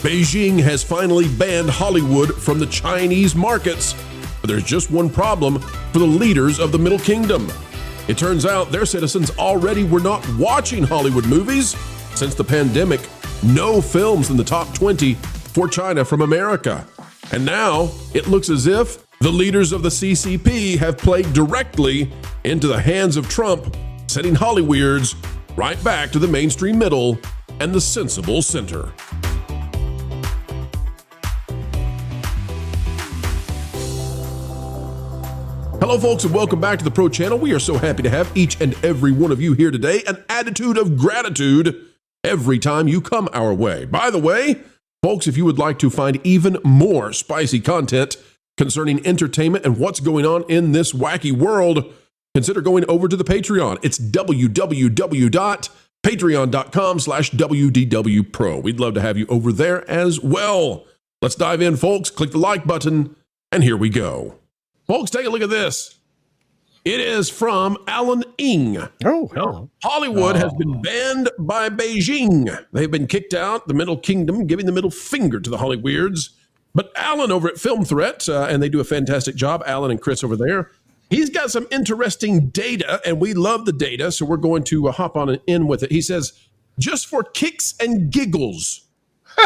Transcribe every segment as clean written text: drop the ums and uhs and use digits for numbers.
Beijing has finally banned Hollywood from the Chinese markets. But there's just one problem for the leaders of the Middle Kingdom. It turns out their citizens already were not watching Hollywood movies. Since the pandemic, no films in the top 20 for China from America. And now it looks as if the leaders of the CCP have played directly into the hands of Trump, sending Hollyweirds right back to the mainstream middle and the sensible center. Hello, folks, and welcome back to the Pro Channel. We are so happy to have each and every one of you here today. An attitude of gratitude every time you come our way. By the way, folks, if you would like to find even more spicy content concerning entertainment and what's going on in this wacky world, consider going over to the Patreon. It's www.patreon.com/WDW Pro. We'd love to have you over there as well. Let's dive in, folks. Click the like button, and here we go. Folks, take a look at this. It is from Alan Ng. Hollywood has been banned by Beijing. They've been kicked out, the Middle Kingdom, giving the middle finger to the Hollyweirds. But Alan over at Film Threat, and they do a fantastic job, Alan and Chris over there, he's got some interesting data, and we love the data, so we're going to hop on and in with it. He says, just for kicks and giggles.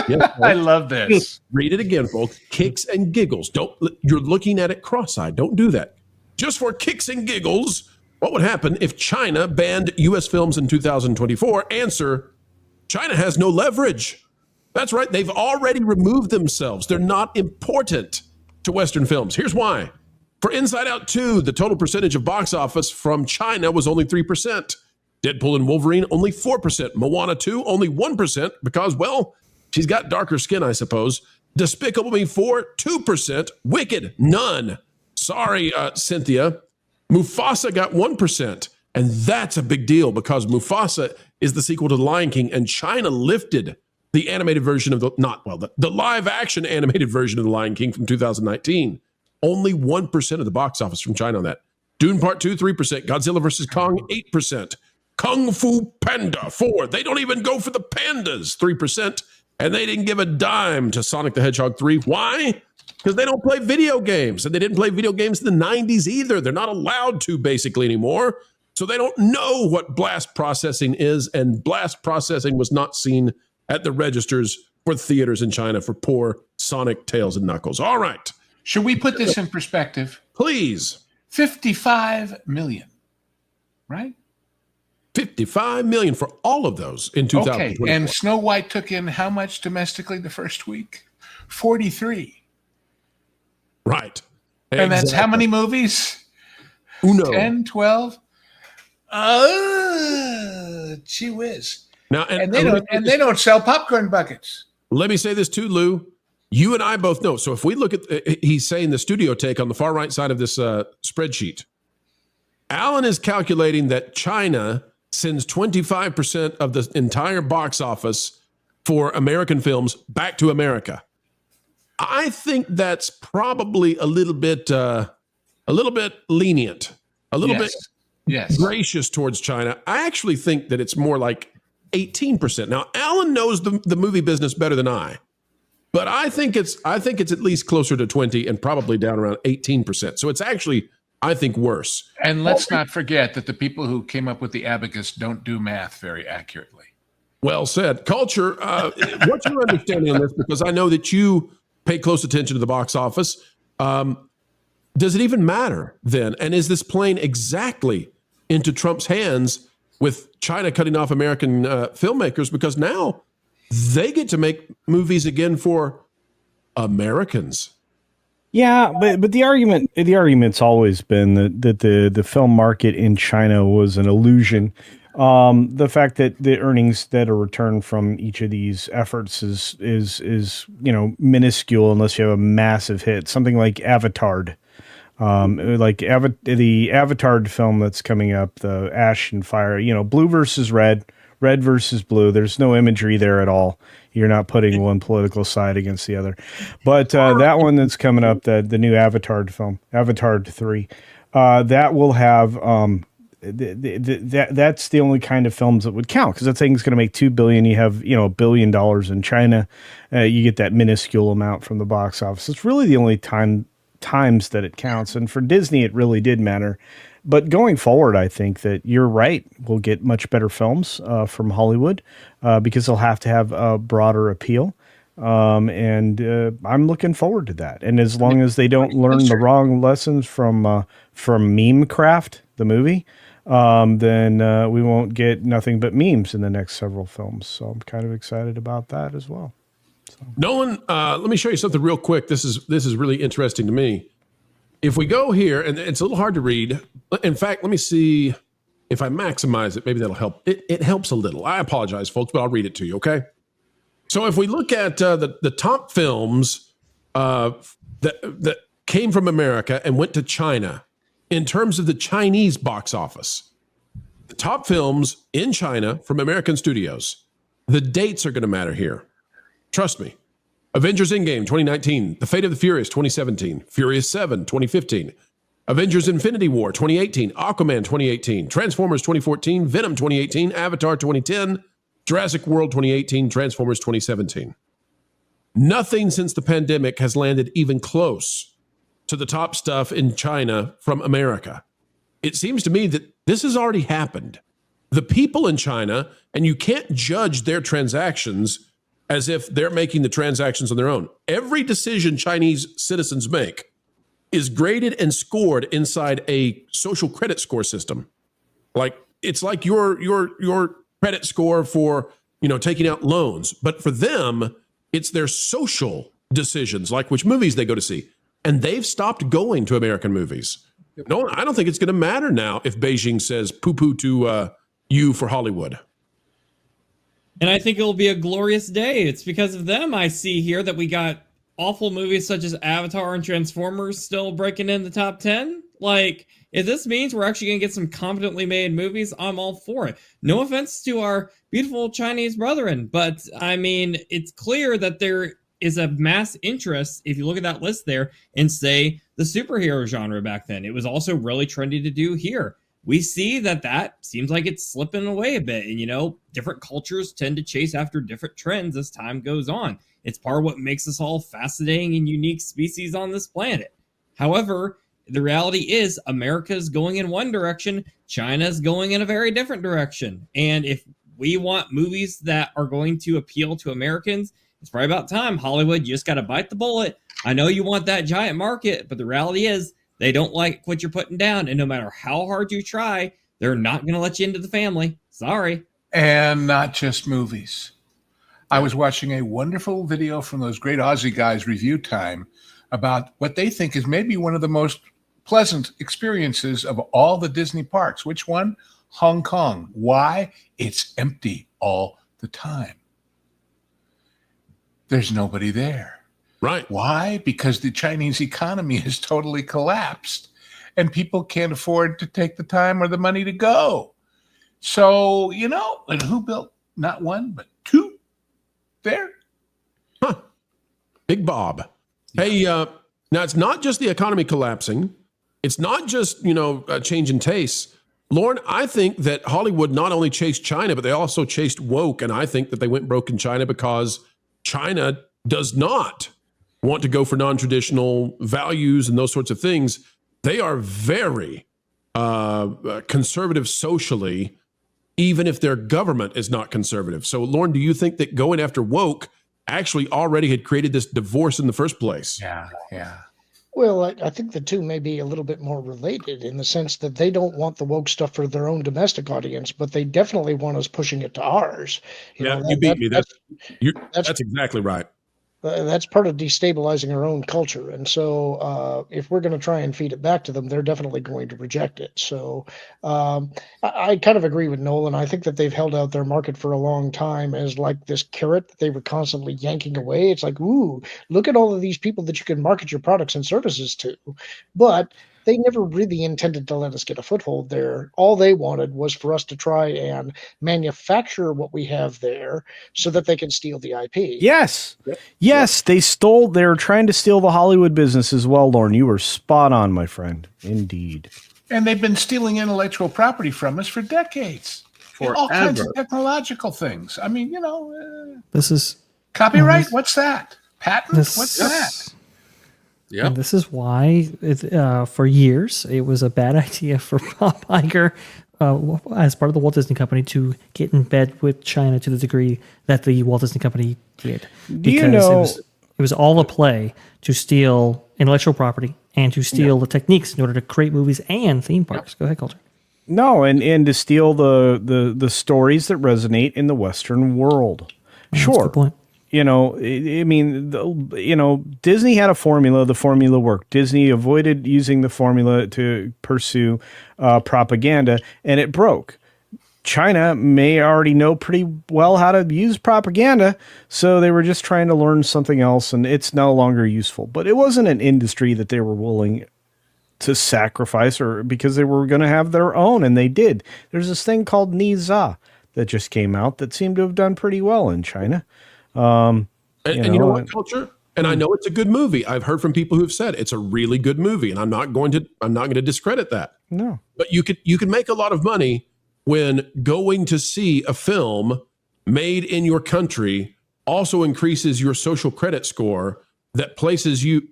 Yes, I love this. Read it again, folks. Kicks and giggles. You're looking at it cross-eyed. Don't do that. Just for kicks and giggles, what would happen if China banned U.S. films in 2024? Answer, China has no leverage. That's right. They've already removed themselves. They're not important to Western films. Here's why. For Inside Out 2, the total percentage of box office from China was only 3%. Deadpool and Wolverine, only 4%. Moana 2, only 1% because, well, she's got darker skin, I suppose. Despicable Me 4, 2%. Wicked, none. Sorry, Cynthia. Mufasa got 1%. And that's a big deal because Mufasa is the sequel to The Lion King, and China lifted the animated version of the live action animated version of The Lion King from 2019. Only 1% of the box office from China on that. Dune Part 2, 3%. Godzilla vs. Kong, 8%. Kung Fu Panda, 4%. They don't even go for the pandas, 3%. And they didn't give a dime to Sonic the Hedgehog 3. Why? Because they don't play video games. And they didn't play video games in the 90s either. They're not allowed to basically anymore. So they don't know what blast processing is. And blast processing was not seen at the registers for theaters in China for poor Sonic, Tails, and Knuckles. All right. Should we put this in perspective? Please. 55 million, right? 55 million for all of those in 2024. Okay, and Snow White took in how much domestically the first week? 43. Right. And that's how many movies? Uno. 10, 12? Gee whiz. Now, and they don't sell popcorn buckets. Let me say this too, Lou. You and I both know. So if we look at, he's saying the studio take on the far right side of this spreadsheet. Alan is calculating that China sends 25% of the entire box office for American films back to America. I think that's probably a little bit lenient, a little bit gracious towards China. I actually think that it's more like 18%. Now, Alan knows the movie business better than I, but I think it's at least closer to 20 and probably down around 18%. So it's actually, I think, worse. And let's not forget that the people who came up with the abacus don't do math very accurately. Well said. Culture, what's your understanding on this? Because I know that you pay close attention to the box office. Does it even matter then? And is this playing exactly into Trump's hands with China cutting off American filmmakers? Because now they get to make movies again for Americans. Yeah, but the argument's always been that the film market in China was an illusion. The fact that the earnings that are returned from each of these efforts is minuscule unless you have a massive hit, something like Avatar. The Avatar film that's coming up, the Ash and Fire, blue versus red versus blue. There's no imagery there at all. You're not putting one political side against the other. But that one that's coming up, the new Avatar film, Avatar 3, that will have that's the only kind of films that would count, because that thing's going to make $2 billion. You have $1 billion in China, you get that minuscule amount from the box office. It's really the only times that it counts, and for Disney it really did matter. But going forward, I think that you're right. We'll get much better films from Hollywood because they'll have to have a broader appeal. And I'm looking forward to that. And as long as they don't learn the wrong lessons from Meme Craft, the movie, then we won't get nothing but memes in the next several films. So I'm kind of excited about that as well. So. Nolan, let me show you something real quick. This is really interesting to me. If we go here, and it's a little hard to read. In fact, let me see if I maximize it. Maybe that'll help. It helps a little. I apologize, folks, but I'll read it to you, okay? So if we look at the top films that came from America and went to China, in terms of the Chinese box office, the top films in China from American studios, the dates are going to matter here. Trust me. Avengers Endgame 2019, The Fate of the Furious 2017, Furious 7 2015, Avengers Infinity War 2018, Aquaman 2018, Transformers 2014, Venom 2018, Avatar 2010, Jurassic World 2018, Transformers 2017. Nothing since the pandemic has landed even close to the top stuff in China from America. It seems to me that this has already happened. The people in China, and you can't judge their transactions as if they're making the transactions on their own. Every decision Chinese citizens make is graded and scored inside a social credit score system. Like it's like your credit score for, taking out loans. But for them, it's their social decisions, like which movies they go to see. And they've stopped going to American movies. No, I don't think it's going to matter now if Beijing says poo-poo to you for Hollywood. And I think it will be a glorious day. It's because of them I see here that we got awful movies such as Avatar and Transformers still breaking in the top 10. Like, if this means we're actually going to get some competently made movies, I'm all for it. No offense to our beautiful Chinese brethren, but I mean, it's clear that there is a mass interest, if you look at that list there, in, say, the superhero genre back then. It was also really trendy to do here. We see that seems like it's slipping away a bit. And, different cultures tend to chase after different trends as time goes on. It's part of what makes us all fascinating and unique species on this planet. However, the reality is America's going in one direction, China's going in a very different direction. And if we want movies that are going to appeal to Americans, it's probably about time. Hollywood, you just got to bite the bullet. I know you want that giant market, but the reality is they don't like what you're putting down. And no matter how hard you try, they're not going to let you into the family. Sorry. And not just movies. I was watching a wonderful video from those great Aussie guys, Review Time, about what they think is maybe one of the most pleasant experiences of all the Disney parks. Which one? Hong Kong. Why? It's empty all the time. There's nobody there. Right. Why? Because the Chinese economy has totally collapsed and people can't afford to take the time or the money to go. So, and who built not one, but two there? Huh. Big Bob. Yeah. Hey, now it's not just the economy collapsing. It's not just, a change in tastes. Lauren, I think that Hollywood not only chased China, but they also chased woke. And I think that they went broke in China because China does not want to go for non-traditional values and those sorts of things. They are very conservative socially, even if their government is not conservative. So, Lauren, do you think that going after woke actually already had created this divorce in the first place? Yeah. Well, I think the two may be a little bit more related in the sense that they don't want the woke stuff for their own domestic audience, but they definitely want us pushing it to ours. You beat me. That's exactly right. That's part of destabilizing our own culture. And so if we're going to try and feed it back to them, they're definitely going to reject it. So I kind of agree with Nolan. I think that they've held out their market for a long time as like this carrot that they were constantly yanking away. It's like, ooh, look at all of these people that you can market your products and services to. But they never really intended to let us get a foothold there. All they wanted was for us to try and manufacture what we have there so that they can steal the IP. Yes. They were trying to steal the Hollywood business as well, Lauren. You were spot on, my friend. Indeed. And they've been stealing intellectual property from us for decades. All kinds of technological things. I mean, This is copyright. What's that? Patent. What's that? Yeah. And this is why, for years, it was a bad idea for Bob Iger, as part of the Walt Disney Company, to get in bed with China to the degree that the Walt Disney Company did. Because it was all a play to steal intellectual property and to steal the techniques in order to create movies and theme parks. Go ahead, Coulter. No, and to steal the stories that resonate in the Western world. Sure. That's a good point. I mean, Disney had a formula. The formula worked. Disney avoided using the formula to pursue propaganda, and it broke. China may already know pretty well how to use propaganda, so they were just trying to learn something else, and it's no longer useful. But it wasn't an industry that they were willing to sacrifice, or because they were going to have their own, and they did. There's this thing called Niza that just came out that seemed to have done pretty well in China. And you know what, Culture? And I know it's a good movie. I've heard from people who've said it's a really good movie, and I'm not going to discredit that. No. But you could make a lot of money when going to see a film made in your country also increases your social credit score that places you.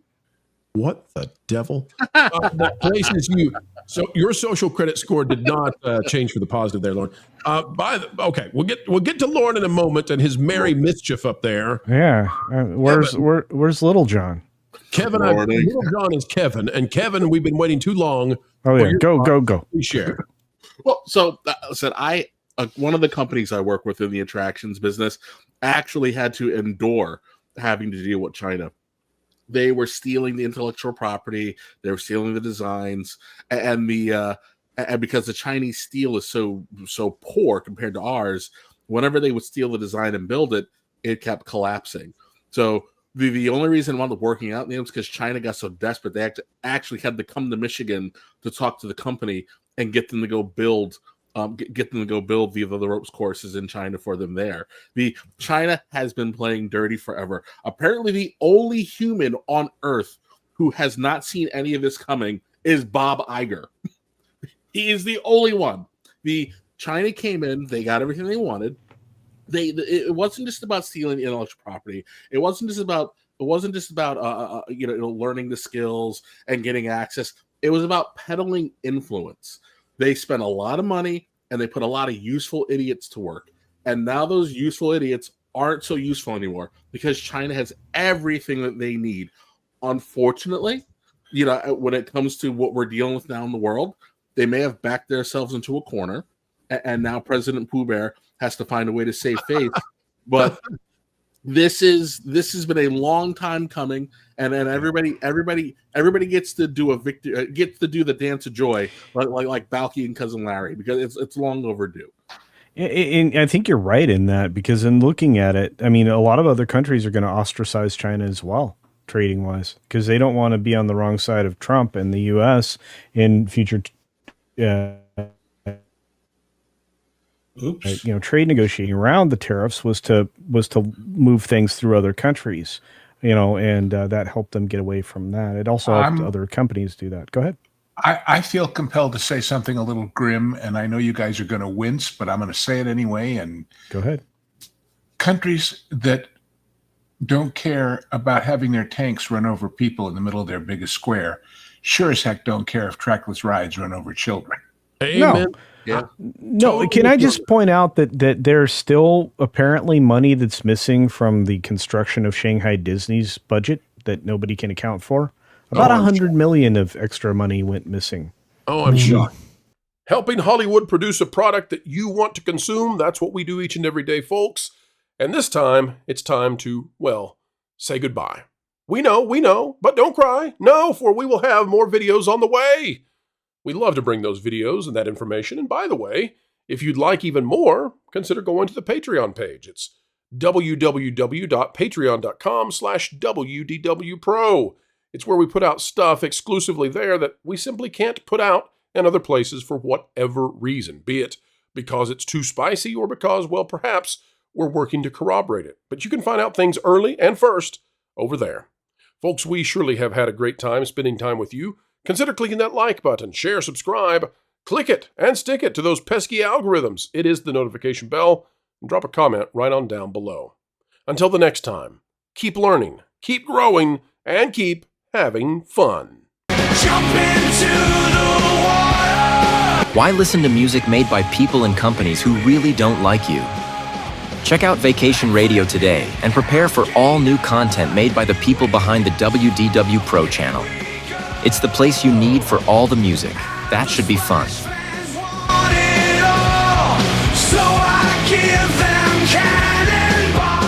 What the devil? That places you. So your social credit score did not change for the positive there, Lauren. Okay, we'll get to Lauren in a moment and his merry mischief up there. Yeah, where's Little John? Kevin, Little John is Kevin, and Kevin, we've been waiting too long. Oh yeah, go. Please share. Well, so said one of the companies I work with in the attractions business actually had to endure having to deal with China. They were stealing the intellectual property, they were stealing the designs, and because the Chinese steel is so poor compared to ours, whenever they would steal the design and build it, it kept collapsing. So the only reason it wound up working out in the end was because China got so desperate they actually had to come to Michigan to talk to the company and get them to go build. Get them to go build the ropes courses in China for them there. China has been playing dirty forever. Apparently, the only human on Earth who has not seen any of this coming is Bob Iger. He is the only one. China came in, they got everything they wanted. It wasn't just about stealing intellectual property. It wasn't just about learning the skills and getting access. It was about peddling influence. They spent a lot of money and they put a lot of useful idiots to work. And now those useful idiots aren't so useful anymore because China has everything that they need. Unfortunately, when it comes to what we're dealing with now in the world, they may have backed themselves into a corner. And now President Pooh Bear has to find a way to save face. But this has been a long time coming, and everybody gets to do the dance of joy like Balky and Cousin Larry, because it's long overdue. And I think you're right in that, because in looking at it, I mean, a lot of other countries are going to ostracize China as well, trading wise, because they don't want to be on the wrong side of Trump and the U.S. in future. Trade negotiating around the tariffs was to move things through other countries, and that helped them get away from that. It also helped other companies do that. Go ahead. I feel compelled to say something a little grim, and I know you guys are going to wince, but I'm going to say it anyway. And go ahead. Countries that don't care about having their tanks run over people in the middle of their biggest square sure as heck don't care if trackless rides run over children. Amen. No. Yeah. No, can I just point out that there's still apparently money that's missing from the construction of Shanghai Disney's budget that nobody can account for? About $100 million of extra money went missing. Oh, I'm shocked. Helping Hollywood produce a product that you want to consume, that's what we do each and every day, folks. And this time, it's time to, say goodbye. We know, but don't cry. No, for we will have more videos on the way. We love to bring those videos and that information. And by the way, if you'd like even more, consider going to the Patreon page. It's www.patreon.com/WDW Pro. It's where we put out stuff exclusively there that we simply can't put out in other places for whatever reason, be it because it's too spicy or because, perhaps we're working to corroborate it. But you can find out things early and first over there. Folks, we surely have had a great time spending time with you. Consider clicking that like button, share, subscribe, click it, and stick it to those pesky algorithms. It is the notification bell, and drop a comment right on down below. Until the next time, keep learning, keep growing, and keep having fun. Jump into the water. Why listen to music made by people and companies who really don't like you? Check out Vacation Radio today and prepare for all new content made by the people behind the WDW Pro Channel. It's the place you need for all the music. That should be fun. Want it all, so I give them cannonball.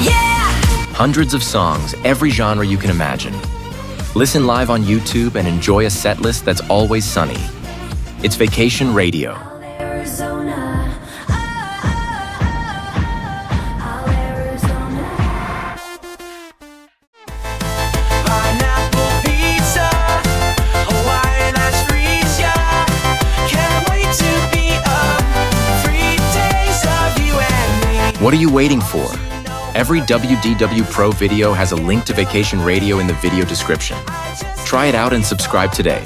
Yeah. Hundreds of songs, every genre you can imagine. Listen live on YouTube and enjoy a set list that's always sunny. It's Vacation Radio. Arizona. Pineapple pizza, Hawaiian ice freeze, yeah. Can't wait to be up. 3 days of you and me. What are you waiting for? Every WDW Pro video has a link to Vacation Radio in the video description. Try it out and subscribe today.